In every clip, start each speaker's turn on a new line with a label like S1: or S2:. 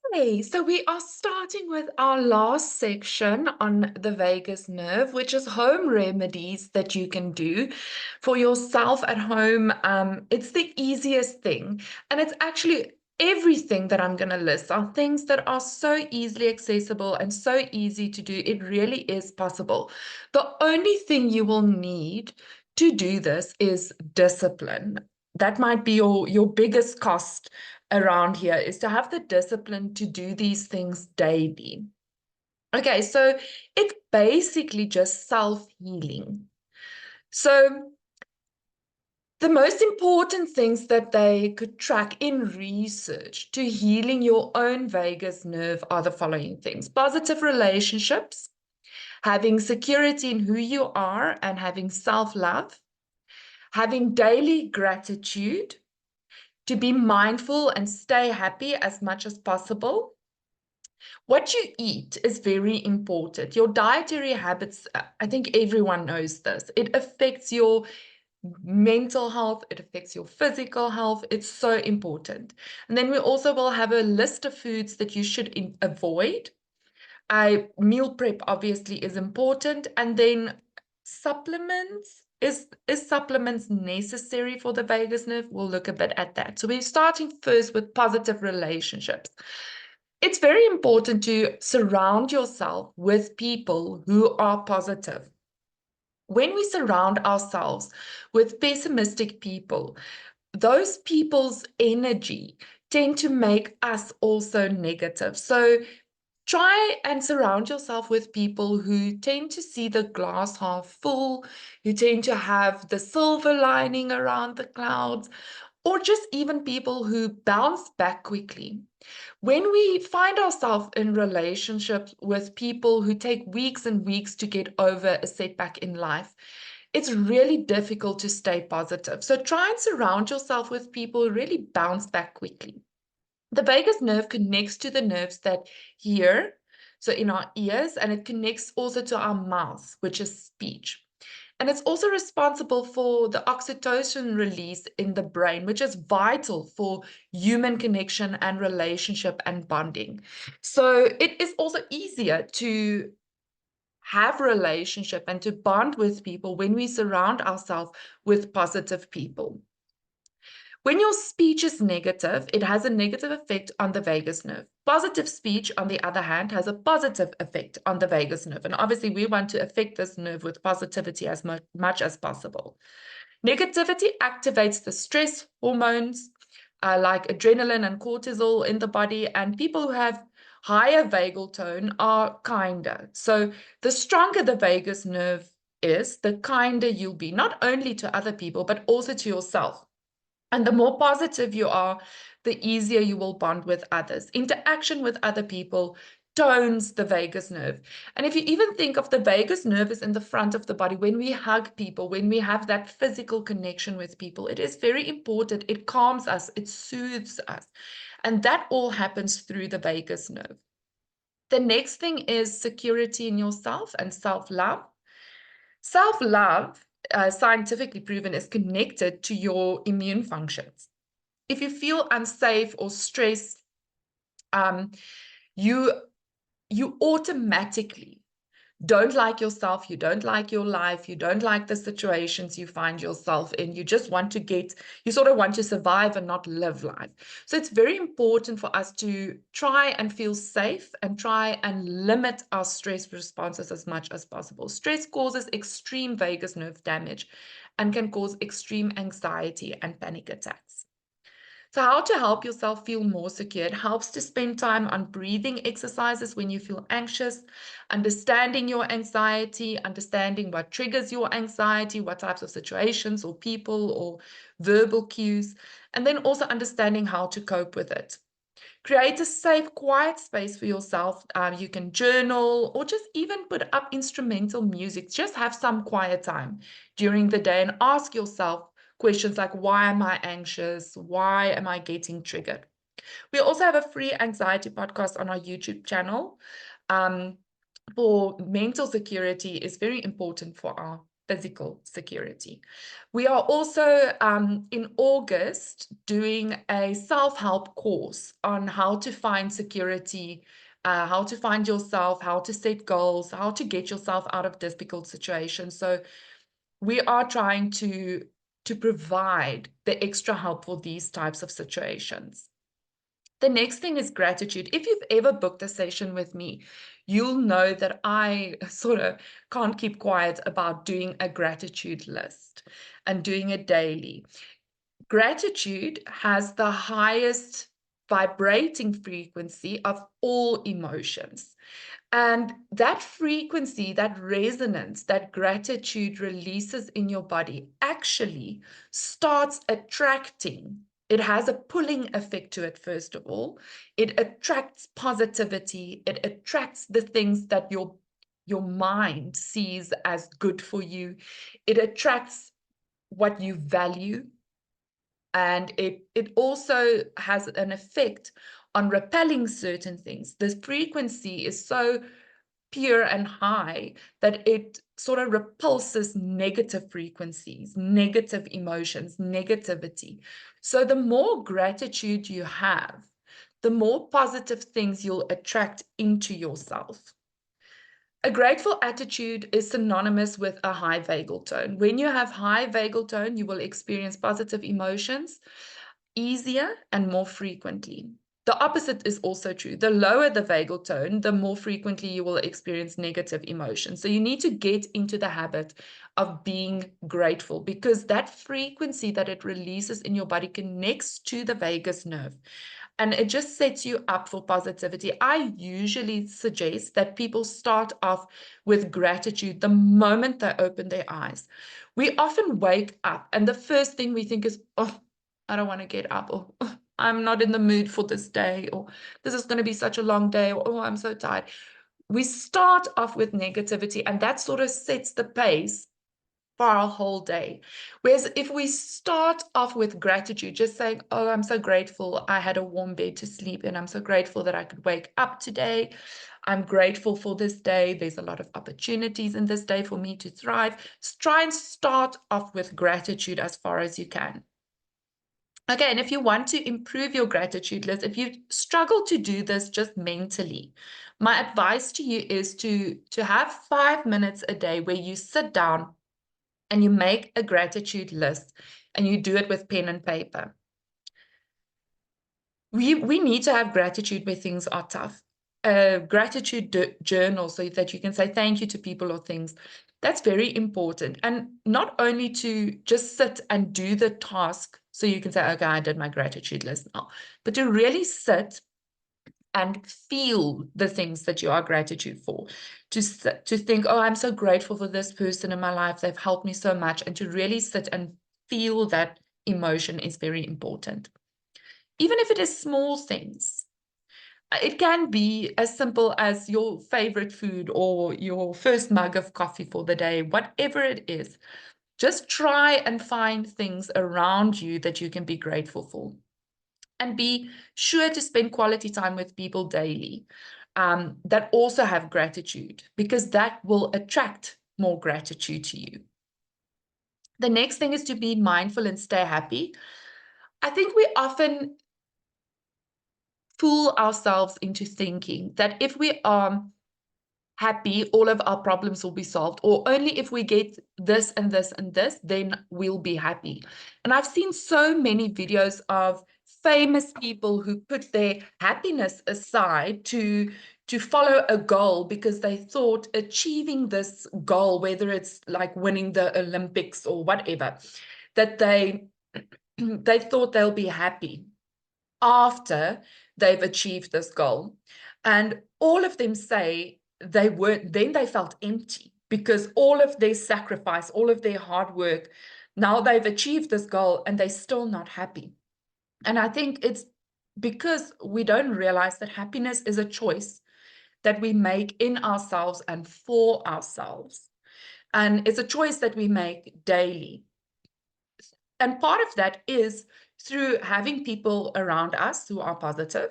S1: Okay, so we are starting with our last section on the vagus nerve, which is home remedies that you can do for yourself at home. It's the easiest thing, and it's actually everything that I'm going to list are things that are so easily accessible and so easy to do. It really is possible. The only thing you will need to do this is discipline. That might be your biggest cost around here, is to have the discipline to do these things daily. Okay, so it's basically just self-healing. So the most important things that they could track in research to healing your own vagus nerve are the following things: positive relationships, having security in who you are and having self-love, having daily gratitude, to be mindful and stay happy as much as possible. What you eat is very important. Your dietary habits, I think everyone knows this. It affects your mental health, it affects your physical health. It's so important. And then we also will have a list of foods that you should avoid. Meal prep obviously is important. And then supplements. Is supplements necessary for the vagus nerve? We'll look a bit at that. So we're starting first with positive relationships. It's very important to surround yourself with people who are positive. When we surround ourselves with pessimistic people, those people's energy tend to make us also negative. So try and surround yourself with people who tend to see the glass half full, who tend to have the silver lining around the clouds, or just even people who bounce back quickly. When we find ourselves in relationships with people who take weeks and weeks to get over a setback in life, it's really difficult to stay positive. So try and surround yourself with people who really bounce back quickly. The vagus nerve connects to the nerves that hear, so in our ears, and it connects also to our mouth, which is speech. And it's also responsible for the oxytocin release in the brain, which is vital for human connection and relationship and bonding. So it is also easier to have relationship and to bond with people when we surround ourselves with positive people. When your speech is negative, it has a negative effect on the vagus nerve. Positive speech, on the other hand, has a positive effect on the vagus nerve. And obviously, we want to affect this nerve with positivity as much as possible. Negativity activates the stress hormones like adrenaline and cortisol in the body, and people who have higher vagal tone are kinder. So the stronger the vagus nerve is, the kinder you'll be, not only to other people, but also to yourself. And the more positive you are, the easier you will bond with others. Interaction with other people tones the vagus nerve. And if you even think of the vagus nerve is in the front of the body, when we hug people, when we have that physical connection with people, it is very important. It calms us, it soothes us. And that all happens through the vagus nerve. The next thing is security in yourself and self-love. Self-love, scientifically proven, is connected to your immune functions. If you feel unsafe or stressed, um, you automatically don't like yourself, you don't like your life, you don't like the situations you find yourself in. You just want to you sort of want to survive and not live life. So it's very important for us to try and feel safe and try and limit our stress responses as much as possible. Stress causes extreme vagus nerve damage and can cause extreme anxiety and panic attacks. So how to help yourself feel more secure? It helps to spend time on breathing exercises when you feel anxious, understanding your anxiety, understanding what triggers your anxiety, what types of situations or people or verbal cues, and then also understanding how to cope with it. Create a safe, quiet space for yourself. You can journal or just even put up instrumental music. Just have some quiet time during the day and ask yourself questions like, why am I anxious? Why am I getting triggered? We also have a free anxiety podcast on our YouTube channel. For mental security is very important for our physical security. We are also in August doing a self-help course on how to find security, how to find yourself, how to set goals, how to get yourself out of difficult situations. So we are trying to provide the extra help for these types of situations. The next thing is gratitude. If you've ever booked a session with me, you'll know that I sort of can't keep quiet about doing a gratitude list and doing it daily. Gratitude has the highest vibrating frequency of all emotions. And that frequency, that resonance, that gratitude releases in your body actually starts attracting. It has a pulling effect to it, first of all. It attracts positivity. It attracts the things that your mind sees as good for you. It attracts what you value. And it also has an effect on repelling certain things. This frequency is so pure and high that it sort of repulses negative frequencies, negative emotions, negativity. So the more gratitude you have, the more positive things you'll attract into yourself. A grateful attitude is synonymous with a high vagal tone. When you have high vagal tone, you will experience positive emotions easier and more frequently. The opposite is also true. The lower the vagal tone, the more frequently you will experience negative emotions. So you need to get into the habit of being grateful, because that frequency that it releases in your body connects to the vagus nerve. And it just sets you up for positivity. I usually suggest that people start off with gratitude the moment they open their eyes. We often wake up and the first thing we think is, oh, I don't want to get up, or oh, I'm not in the mood for this day, or this is going to be such a long day, or oh, I'm so tired. We start off with negativity, and that sort of sets the pace for our whole day. Whereas if we start off with gratitude, just saying, oh, I'm so grateful I had a warm bed to sleep in. I'm so grateful that I could wake up today. I'm grateful for this day. There's a lot of opportunities in this day for me to thrive. Try and start off with gratitude as far as you can. Okay, and if you want to improve your gratitude list, if you struggle to do this just mentally, my advice to you is to have 5 minutes a day where you sit down and you make a gratitude list, and you do it with pen and paper. We need to have gratitude where things are tough. A gratitude journal, so that you can say thank you to people or things. That's very important. And not only to just sit and do the task, so you can say, okay, I did my gratitude list now, but to really sit and feel the things that you are gratitude for, to think, oh, I'm so grateful for this person in my life, they've helped me so much, and to really sit and feel that emotion is very important. Even if it is small things, it can be as simple as your favorite food or your first mug of coffee for the day, whatever it is. Just try and find things around you that you can be grateful for. And be sure to spend quality time with people daily that also have gratitude, because that will attract more gratitude to you. The next thing is to be mindful and stay happy. I think we often fool ourselves into thinking that if we are happy, all of our problems will be solved, or only if we get this and this and this, then we'll be happy. And I've seen so many videos of famous people who put their happiness aside to follow a goal, because they thought achieving this goal, whether it's like winning the Olympics or whatever, that they thought they'll be happy after they've achieved this goal. And all of them say then they felt empty, because all of their sacrifice, all of their hard work, now they've achieved this goal and they're still not happy. And I think it's because we don't realize that happiness is a choice that we make in ourselves and for ourselves. And it's a choice that we make daily. And part of that is through having people around us who are positive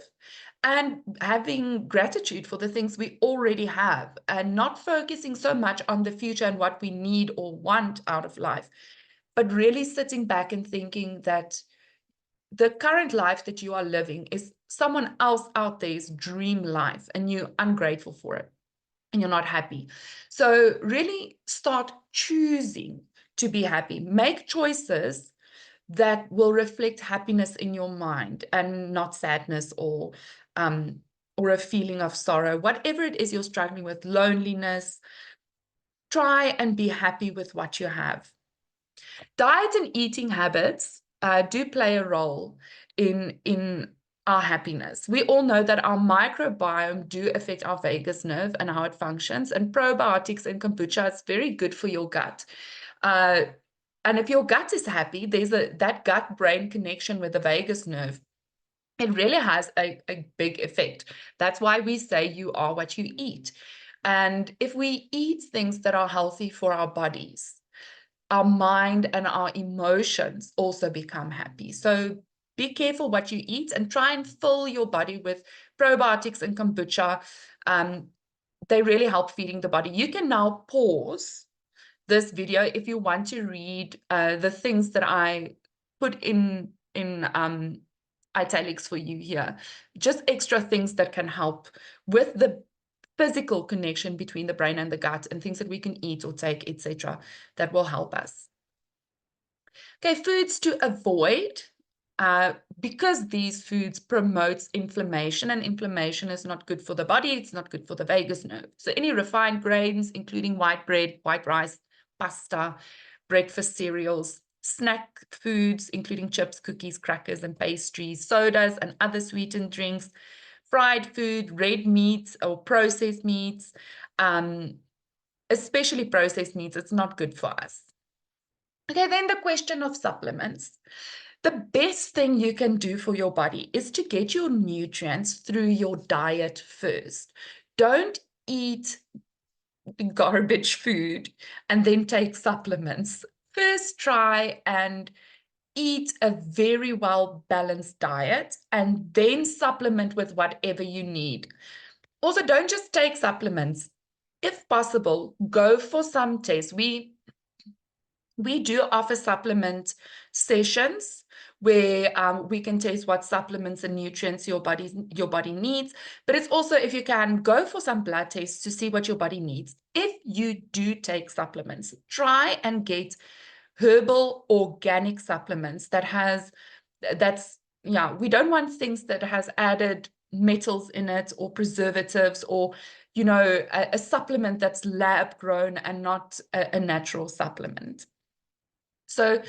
S1: and having gratitude for the things we already have and not focusing so much on the future and what we need or want out of life, but really sitting back and thinking that the current life that you are living is someone else out there's dream life and you're ungrateful for it and you're not happy. So really start choosing to be happy. Make choices that will reflect happiness in your mind and not sadness or a feeling of sorrow. Whatever it is you're struggling with, loneliness, try and be happy with what you have. Diet and eating habits do play a role in our happiness. We all know that our microbiome do affect our vagus nerve and how it functions, and probiotics and kombucha is very good for your gut. And if your gut is happy, there's that gut-brain connection with the vagus nerve. It really has a big effect. That's why we say you are what you eat. And if we eat things that are healthy for our bodies, our mind and our emotions also become happy. So be careful what you eat and try and fill your body with probiotics and kombucha. They really help feeding the body. You can now pause this video if you want to read the things that I put in italics for you here. Just extra things that can help with the physical connection between the brain and the gut and things that we can eat or take, etc., that will help us. Okay, foods to avoid, because these foods promotes inflammation, and inflammation is not good for the body, it's not good for the vagus nerve. So any refined grains, including white bread, white rice, pasta, breakfast cereals, snack foods, including chips, cookies, crackers, and pastries, sodas, and other sweetened drinks, fried food, red meats or processed meats, especially processed meats, it's not good for us. Okay, then the question of supplements. The best thing you can do for your body is to get your nutrients through your diet first. Don't eat garbage food and then take supplements. First, try and eat a very well-balanced diet and then supplement with whatever you need. Also, don't just take supplements. If possible, go for some tests. We do offer supplement sessions where we can test what supplements and nutrients your body needs. But it's also, if you can, go for some blood tests to see what your body needs. If you do take supplements, try and get herbal organic supplements we don't want things that has added metals in it or preservatives or a supplement that's lab grown and not a natural supplement. So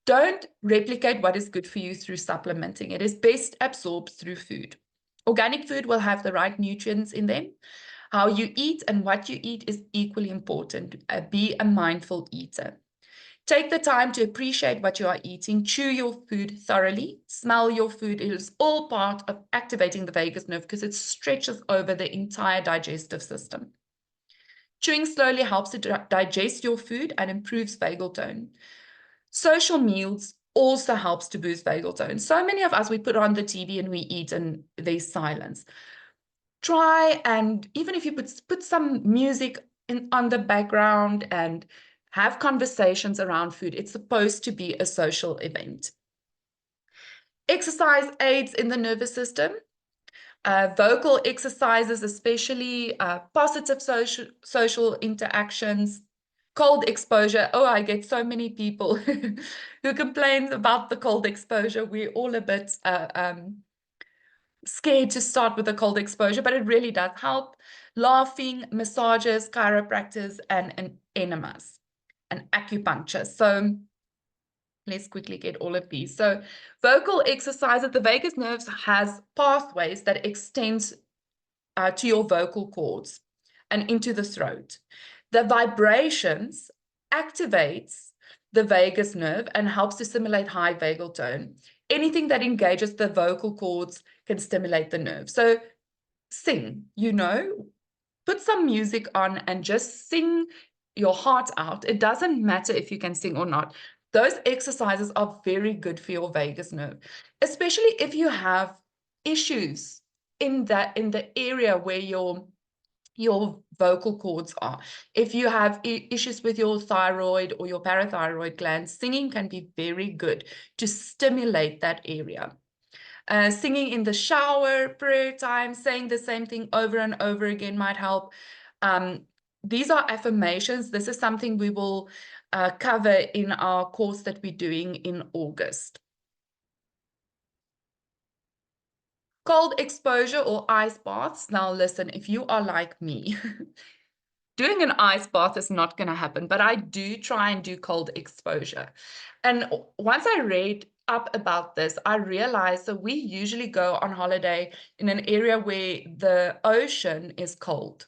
S1: don't replicate what is good for you through supplementing. It is best absorbed through food. Organic food will have the right nutrients in them. How you eat and what you eat is equally important. Be a mindful eater. Take the time to appreciate what you are eating. Chew your food thoroughly. Smell your food. It is all part of activating the vagus nerve because it stretches over the entire digestive system. Chewing slowly helps to digest your food and improves vagal tone. Social meals also helps to boost vagal tone. So many of us, we put on the TV and we eat and there's silence. Try and even if you put some music on the background and have conversations around food, it's supposed to be a social event. Exercise aids in the nervous system. Vocal exercises, especially positive social interactions. Cold exposure. Oh, I get so many people who complain about the cold exposure. We're all a bit scared to start with the cold exposure, but it really does help. Laughing, massages, chiropractors, and enemas, and acupuncture. So let's quickly get all of these. So vocal exercises, the vagus nerve has pathways that extend to your vocal cords and into the throat. The vibrations activates the vagus nerve and helps to stimulate high vagal tone. Anything that engages the vocal cords can stimulate the nerve. So sing, put some music on and just sing your heart out. It doesn't matter if you can sing or not. Those exercises are very good for your vagus nerve, especially if you have issues in the area where your vocal cords are. If you have issues with your thyroid or your parathyroid gland, singing can be very good to stimulate that area. Singing in the shower, prayer time, saying the same thing over and over again might help. These are affirmations. This is something we will cover in our course that we're doing in August. Cold exposure or ice baths. Now listen, if you are like me, doing an ice bath is not going to happen, but I do try and do cold exposure. And once I read up about this, I realized that we usually go on holiday in an area where the ocean is cold.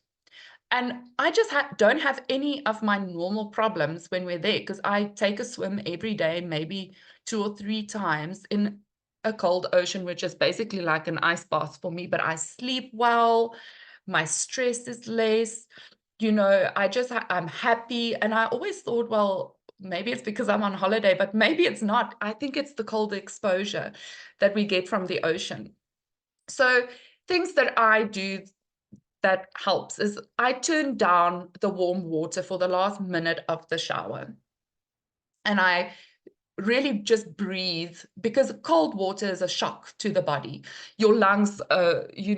S1: And I just don't have any of my normal problems when we're there, because I take a swim every day, maybe 2 or 3 times in a cold ocean, which is basically like an ice bath for me. But I sleep well, my stress is less, I'm happy. And I always thought, well, maybe it's because I'm on holiday, but maybe it's not. I think it's the cold exposure that we get from the ocean. So things that I do that helps is I turn down the warm water for the last minute of the shower. And I really just breathe, because cold water is a shock to the body. Your lungs, you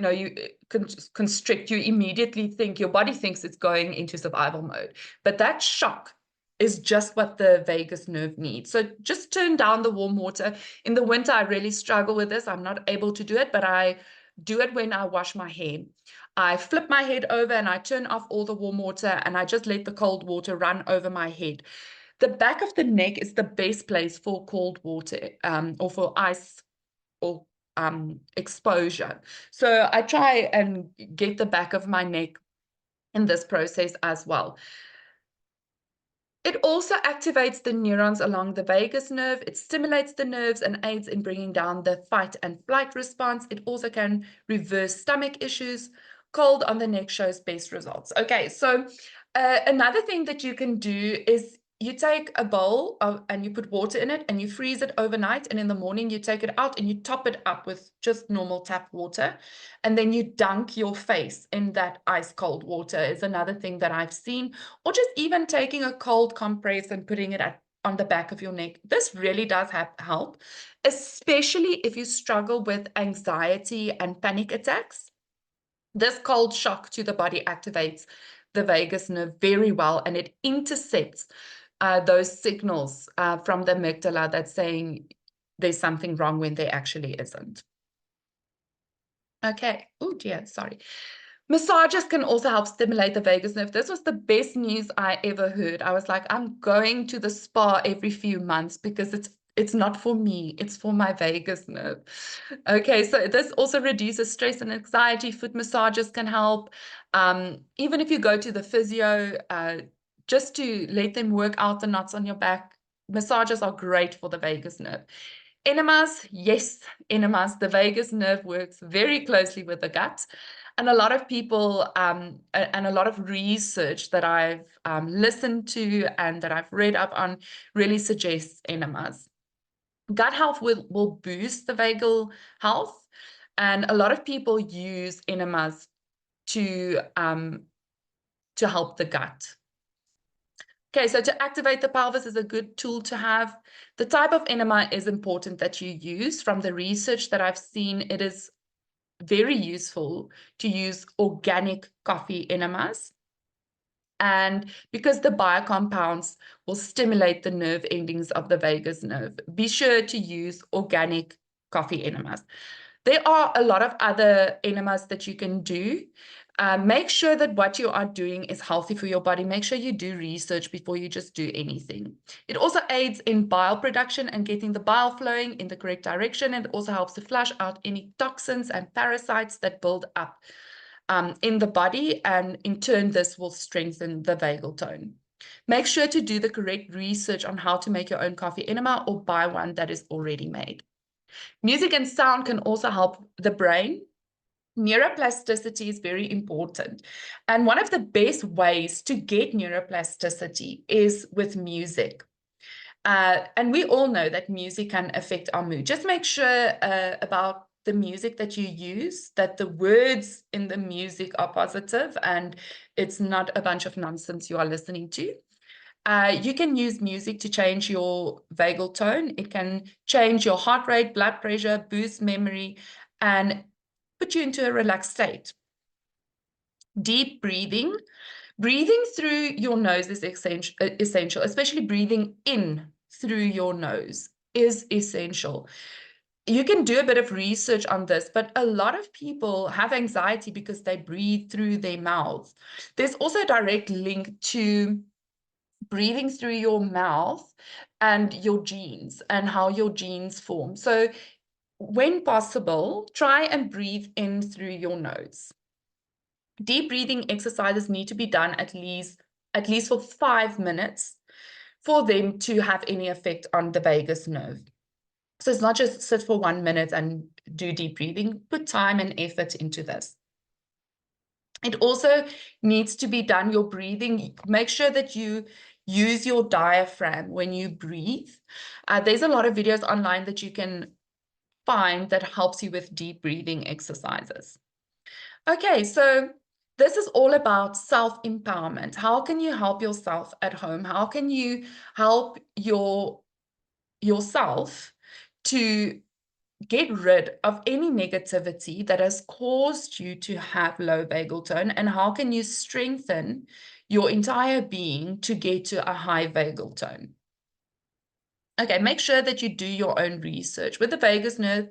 S1: constrict. You immediately think, your body thinks it's going into survival mode. But that shock is just what the vagus nerve needs. So just turn down the warm water. In the winter, I really struggle with this. I'm not able to do it, but I do it when I wash my hair. I flip my head over and I turn off all the warm water and I just let the cold water run over my head. The back of the neck is the best place for cold water, or for ice or exposure. So I try and get the back of my neck in this process as well. It also activates the neurons along the vagus nerve. It stimulates the nerves and aids in bringing down the fight and flight response. It also can reverse stomach issues. Cold on the neck shows best results. Okay, so another thing that you can do is you take a bowl and you put water in it and you freeze it overnight, and in the morning you take it out and you top it up with just normal tap water, and then you dunk your face in that ice cold water is another thing that I've seen. Or just even taking a cold compress and putting it on the back of your neck. This really does help, especially if you struggle with anxiety and panic attacks. This cold shock to the body activates the vagus nerve very well, and it intercepts those signals from the amygdala that's saying there's something wrong when there actually isn't. Okay. Oh dear, sorry. Massages can also help stimulate the vagus nerve. This was the best news I ever heard. I was like, I'm going to the spa every few months because it's not for me, it's for my vagus nerve. Okay, so this also reduces stress and anxiety. Foot massages can help. Even if you go to the physio, just to let them work out the knots on your back, massages are great for the vagus nerve. Enemas, yes, enemas. The vagus nerve works very closely with the gut. And a lot of people and a lot of research that I've listened to and that I've read up on really suggests enemas. Gut health will boost the vagal health. And a lot of people use enemas to help the gut. Okay, so to activate the pelvis is a good tool to have. The type of enema is important that you use. From the research that I've seen, it is very useful to use organic coffee enemas. And because the biocompounds will stimulate the nerve endings of the vagus nerve, be sure to use organic coffee enemas. There are a lot of other enemas that you can do. Make sure that what you are doing is healthy for your body. Make sure you do research before you just do anything. It also aids in bile production and getting the bile flowing in the correct direction. And it also helps to flush out any toxins and parasites that build up in the body. And in turn, this will strengthen the vagal tone. Make sure to do the correct research on how to make your own coffee enema or buy one that is already made. Music and sound can also help the brain. Neuroplasticity is very important. And one of the best ways to get neuroplasticity is with music. And we all know that music can affect our mood. Just make sure about the music that you use, that the words in the music are positive and it's not a bunch of nonsense you are listening to. You can use music to change your vagal tone. It can change your heart rate, blood pressure, boost memory, and put you into a relaxed state. Deep breathing. Breathing through your nose is essential, especially breathing in through your nose is essential. You can do a bit of research on this, but a lot of people have anxiety because they breathe through their mouths. There's also a direct link to breathing through your mouth and your genes and how your genes form. So when possible, try and breathe in through your nose. Deep breathing exercises need to be done at least for 5 minutes for them to have any effect on the vagus nerve. So it's not just sit for 1 minute and do deep breathing. Put time and effort into this. It also needs to be done, your breathing. Make sure that you use your diaphragm when you breathe. There's a lot of videos online that you can find that helps you with deep breathing exercises. Okay, so this is all about self-empowerment. How can you help yourself at home? How can you help yourself to get rid of any negativity that has caused you to have low vagal tone? And how can you strengthen your entire being to get to a high vagal tone? Okay, make sure that you do your own research. With the vagus nerve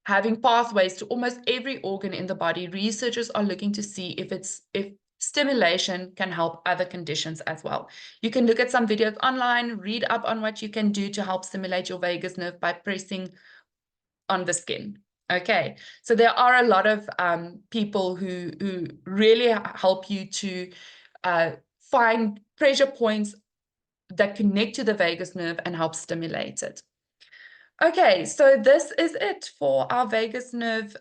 S1: having pathways to almost every organ in the body, researchers are looking to see if stimulation can help other conditions as well. You can look at some videos online, read up on what you can do to help stimulate your vagus nerve by pressing on the skin. Okay, so there are a lot of people who really help you to find pressure points that connect to the vagus nerve and help stimulate it. Okay, so this is it for our vagus nerve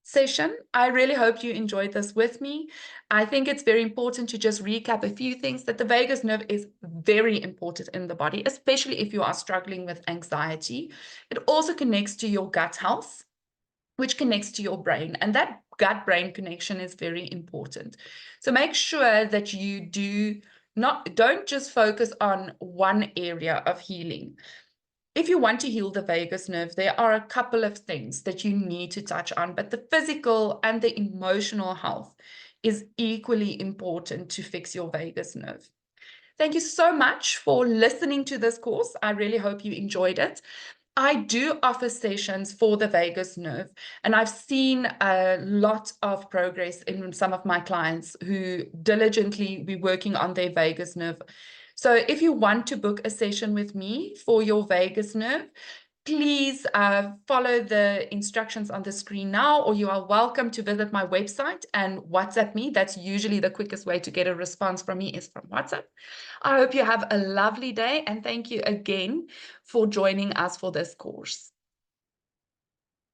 S1: session. I really hope you enjoyed this with me. I think it's very important to just recap a few things, that the vagus nerve is very important in the body, especially if you are struggling with anxiety. It also connects to your gut health, which connects to your brain, and that gut-brain connection is very important. So make sure that you don't just focus on one area of healing. If you want to heal the vagus nerve, there are a couple of things that you need to touch on, but the physical and the emotional health is equally important to fix your vagus nerve. Thank you so much for listening to this course. I really hope you enjoyed it. I do offer sessions for the vagus nerve, and I've seen a lot of progress in some of my clients who diligently be working on their vagus nerve. So if you want to book a session with me for your vagus nerve, please follow the instructions on the screen now, or you are welcome to visit my website and WhatsApp me. That's usually the quickest way to get a response from me, is from WhatsApp. I hope you have a lovely day, and thank you again for joining us for this course.